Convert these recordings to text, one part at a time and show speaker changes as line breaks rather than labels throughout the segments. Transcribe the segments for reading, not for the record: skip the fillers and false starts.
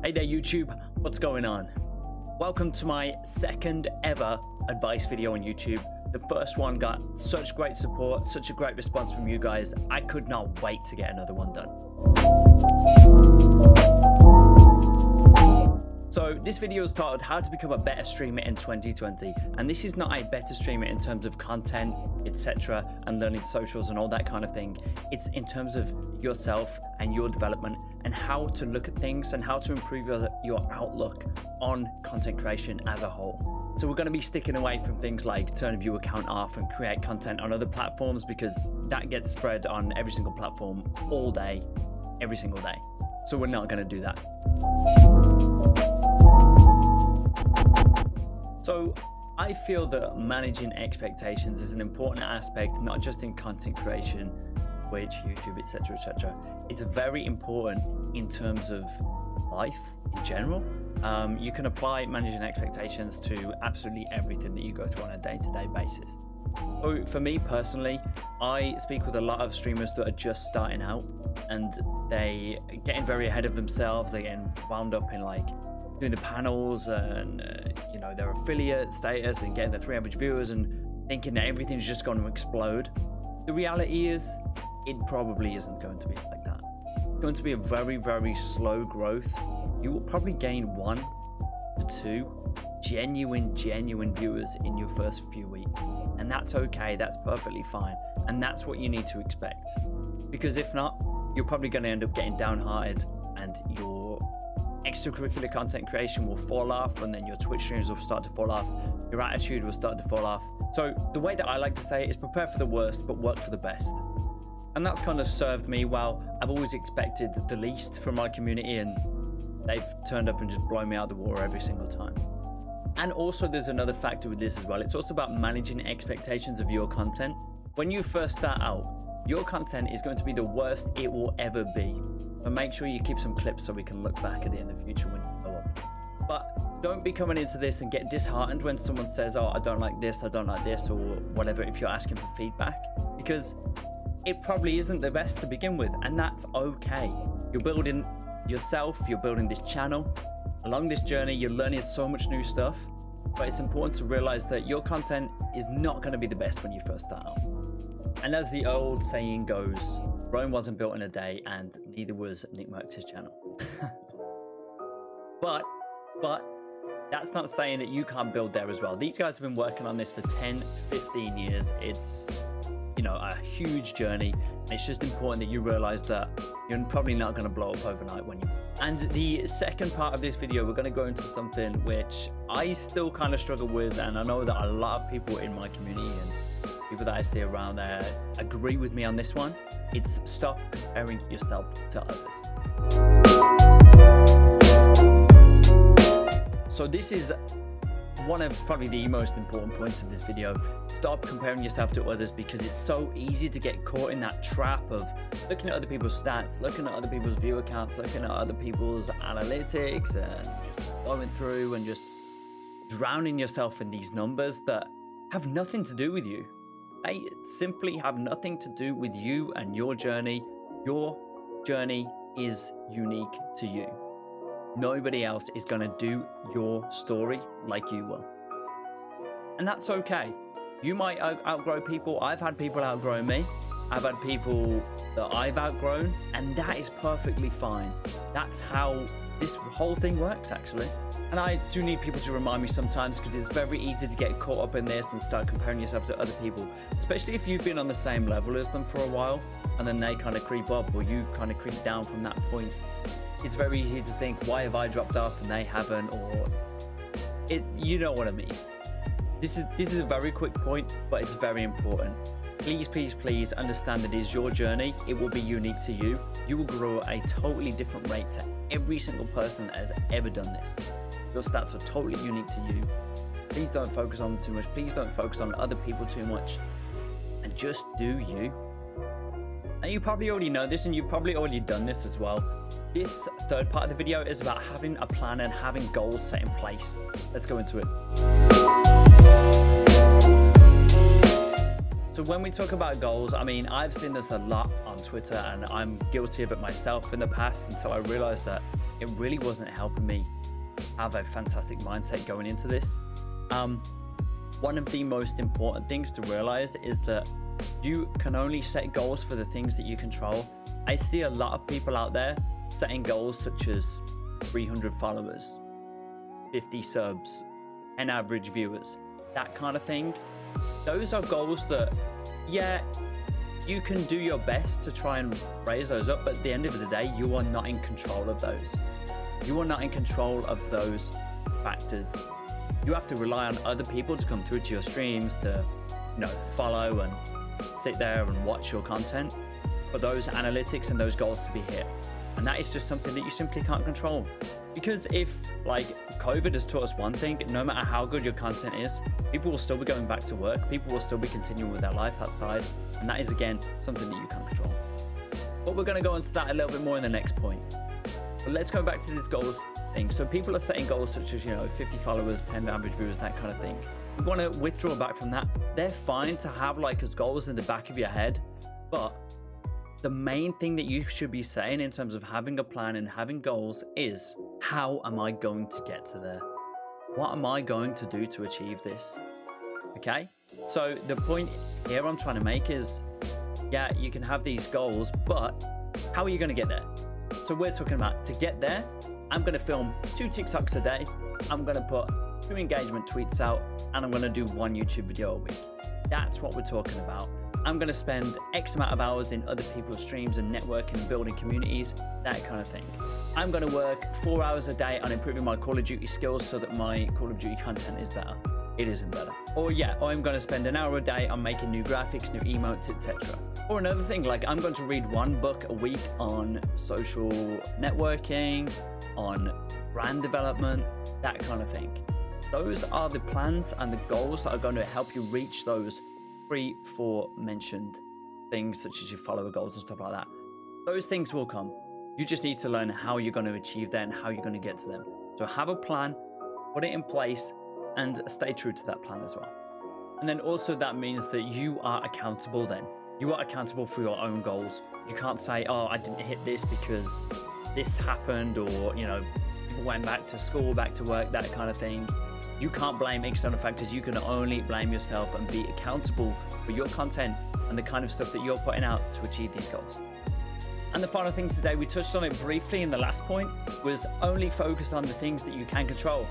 Hey there YouTube, what's going on? Welcome to my second ever advice video on YouTube. The first one got such great support, such a great response from you guys. I could not wait to get another one done. So this video is titled How to Become a Better Streamer in 2020. And this is not a better streamer in terms of content, etc. and learning socials and all that kind of thing. It's in terms of yourself and your development and how to look at things and how to improve your outlook on content creation as a whole. So we're going to be sticking away from things like turn a viewer count off and create content on other platforms, because that gets spread on every single platform all day, every single day. So we're not going to do that. So I feel that managing expectations is an important aspect, not just in content creation, Twitch, YouTube, etc., etc. It's very important in terms of life in general. You can apply managing expectations to absolutely everything that you go through on a day-to-day basis. So for me personally, I speak with a lot of streamers that are just starting out and they getting very ahead of themselves. They're getting wound up in like doing the panels and you know, their affiliate status and getting the 300 viewers and thinking that everything's just going to explode. The reality is it probably isn't going to be like that. It's going to be a very, very slow growth. You will probably gain 1 to 2 genuine viewers in your first few weeks, and that's okay. That's perfectly fine, and that's what you need to expect, because if not, you're probably going to end up getting downhearted and your extracurricular content creation will fall off, and then your Twitch streams will start to fall off, your attitude will start to fall off. So the way that I like to say it is prepare for the worst but work for the best, and that's kind of served me well. I've always expected the least from my community, and they've turned up and just blown me out the water every single time. And also there's another factor with this as well. It's also about managing expectations of your content. When you first start out, your content is going to be the worst it will ever be. But make sure you keep some clips so we can look back at it in the future when you go up. But don't be coming into this and get disheartened when someone says, oh, I don't like this, I don't like this, or whatever, if you're asking for feedback, because it probably isn't the best to begin with, and that's okay. You're building yourself, you're building this channel. Along this journey, you're learning so much new stuff, but it's important to realize that your content is not going to be the best when you first start out. And as the old saying goes, Rome wasn't built in a day, and neither was Nick Merckx's channel. but that's not saying that you can't build there as well. These guys have been working on this for 10, 15 years. It's, you know, a huge journey. It's just important that you realize that you're probably not going to blow up overnight when you... And the second part of this video, we're going to go into something which I still kind of struggle with, and I know that a lot of people in my community and people that I see around there agree with me on this one. It's stop comparing yourself to others. So this is one of probably the most important points of this video. Stop comparing yourself to others, because it's so easy to get caught in that trap of looking at other people's stats, looking at other people's view accounts, looking at other people's analytics, and just going through and just drowning yourself in these numbers that have nothing to do with you. They simply have nothing to do with you and your journey. Your journey is unique to you. Nobody else is going to do your story like you will. And that's okay. You might outgrow people. I've had people outgrow me. I've had people that I've outgrown, and that is perfectly fine. That's how this whole thing works, actually. And I do need people to remind me sometimes, because it's very easy to get caught up in this and start comparing yourself to other people, especially if you've been on the same level as them for a while, and then they kind of creep up or you kind of creep down from that point. It's very easy to think, why have I dropped off and they haven't, or you know what I mean. This is a very quick point, but it's very important. Please, please, please understand that it is your journey. It will be unique to you. You will grow at a totally different rate to every single person that has ever done this. Your stats are totally unique to you. Please don't focus on them too much. Please don't focus on other people too much, and just do you. And you probably already know this, and you've probably already done this as well. This third part of the video is about having a plan and having goals set in place. Let's go into it. So when we talk about goals, I mean, I've seen this a lot on Twitter, and I'm guilty of it myself in the past, until I realized that it really wasn't helping me have a fantastic mindset going into this. One of the most important things to realize is that you can only set goals for the things that you control. I see a lot of people out there setting goals such as 300 followers, 50 subs, 10 average viewers, that kind of thing. Those are goals that, yeah, you can do your best to try and raise those up, but at the end of the day, you are not in control of those. You are not in control of those factors. You have to rely on other people to come through to your streams, to, you know, follow and sit there and watch your content, for those analytics and those goals to be hit. And that is just something that you simply can't control. Because if, like, COVID has taught us one thing, no matter how good your content is, people will still be going back to work, people will still be continuing with their life outside, and that is, again, something that you can't control. But we're going to go into that a little bit more in the next point. But let's go back to this goals thing. So people are setting goals such as, you know, 50 followers, 10 average viewers, that kind of thing. You want to withdraw back from that. They're fine to have like as goals in the back of your head, but the main thing that you should be saying in terms of having a plan and having goals is, how am I going to get to there? What am I going to do to achieve this? Okay, so the point here I'm trying to make is, yeah, you can have these goals, but how are you going to get there? So we're talking about, to get there, I'm going to film 2 TikToks a day, I'm going to put 2 engagement tweets out, and I'm going to do 1 YouTube video a week. That's what we're talking about. I'm going to spend X amount of hours in other people's streams and networking, building communities, that kind of thing. I'm going to work 4 hours a day on improving my Call of Duty skills so that my Call of Duty content is better. It isn't better. Or yeah, or I'm going to spend an hour a day on making new graphics, new emotes, etc. Or another thing, like I'm going to read 1 book a week on social networking, on brand development, that kind of thing. Those are the plans and the goals that are going to help you reach those 3-4 mentioned things, such as your follower goals and stuff like that. Those things will come. You just need to learn how you're going to achieve that and how you're going to get to them. So have a plan, put it in place, and stay true to that plan as well. And then also that means that you are accountable then. You are accountable for your own goals. You can't say, oh, I didn't hit this because this happened, or, you know, went back to school, back to work, that kind of thing. You can't blame external factors. You can only blame yourself and be accountable for your content and the kind of stuff that you're putting out to achieve these goals. And the final thing today, we touched on it briefly in the last point, was only focus on the things that you can control.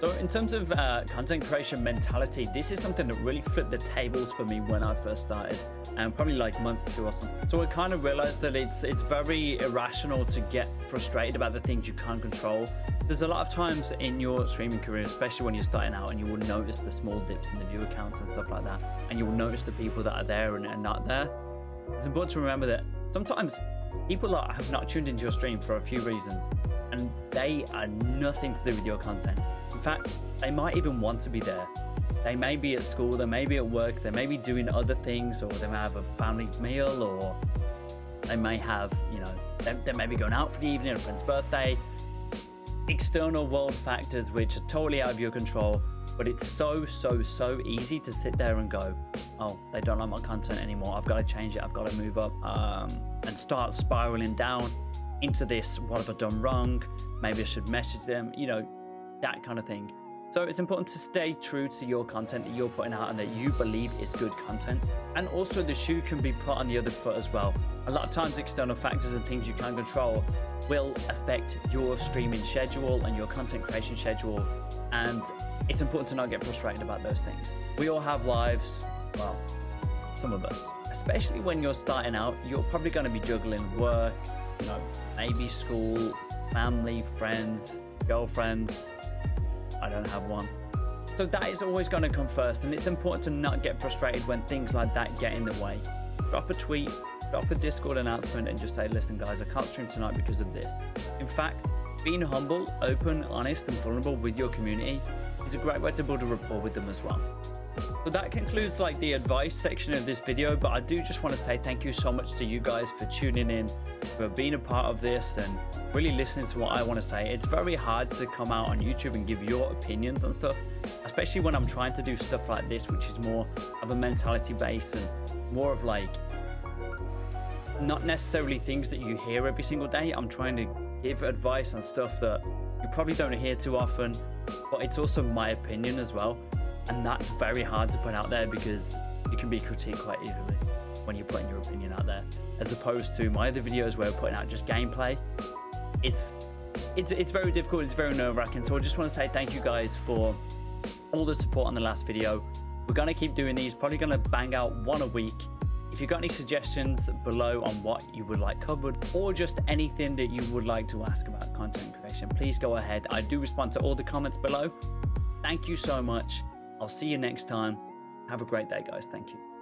So in terms of content creation mentality, this is something that really flipped the tables for me when I first started, and probably like a month or 2 or something. So I kind of realized that it's very irrational to get frustrated about the things you can't control. There's a lot of times in your streaming career, especially when you're starting out, and you will notice the small dips in the viewer counts and stuff like that, and you will notice the people that are there and are not there. It's important to remember that sometimes people have not tuned into your stream for a few reasons, and they are nothing to do with your content. In fact, they might even want to be there. They may be at school, they may be at work, they may be doing other things, or they may have a family meal, or they may have, you know, they may be going out for the evening, a friend's birthday. External world factors which are totally out of your control, but it's so easy to sit there and go, oh, they don't like my content anymore, I've got to change it, I've got to move up, and start spiraling down into this, what have I done wrong, maybe I should message them, you know, that kind of thing. So it's important to stay true to your content that you're putting out and that you believe is good content. And also the shoe can be put on the other foot as well. A lot of times external factors and things you can't control will affect your streaming schedule and your content creation schedule, and it's important to not get frustrated about those things. We all have lives, well, some of us. Especially when you're starting out, you're probably going to be juggling work, you know, maybe school, family, friends, girlfriends. I don't have one. So that is always going to come first, and it's important to not get frustrated when things like that get in the way. Drop a tweet, drop a Discord announcement, and just say, listen guys, I can't stream tonight because of this. In fact, being humble, open, honest, and vulnerable with your community is a great way to build a rapport with them as well. So that concludes like the advice section of this video, but I do just want to say thank you so much to you guys for tuning in, for being a part of this and really listening to what I want to say. It's very hard to come out on YouTube and give your opinions on stuff, especially when I'm trying to do stuff like this, which is more of a mentality base and more of like not necessarily things that you hear every single day. I'm trying to give advice on stuff that you probably don't hear too often, but it's also my opinion as well. And that's very hard to put out there because you can be critiqued quite easily when you're putting your opinion out there, as opposed to my other videos where we're putting out just gameplay. It's very difficult, it's very nerve-wracking. So I just want to say thank you guys for all the support on the last video. We're going to keep doing these, probably going to bang out one a week. If you've got any suggestions below on what you would like covered, or just anything that you would like to ask about content creation, please go ahead. I do respond to all the comments below. Thank you so much. I'll see you next time. Have a great day, guys. Thank you.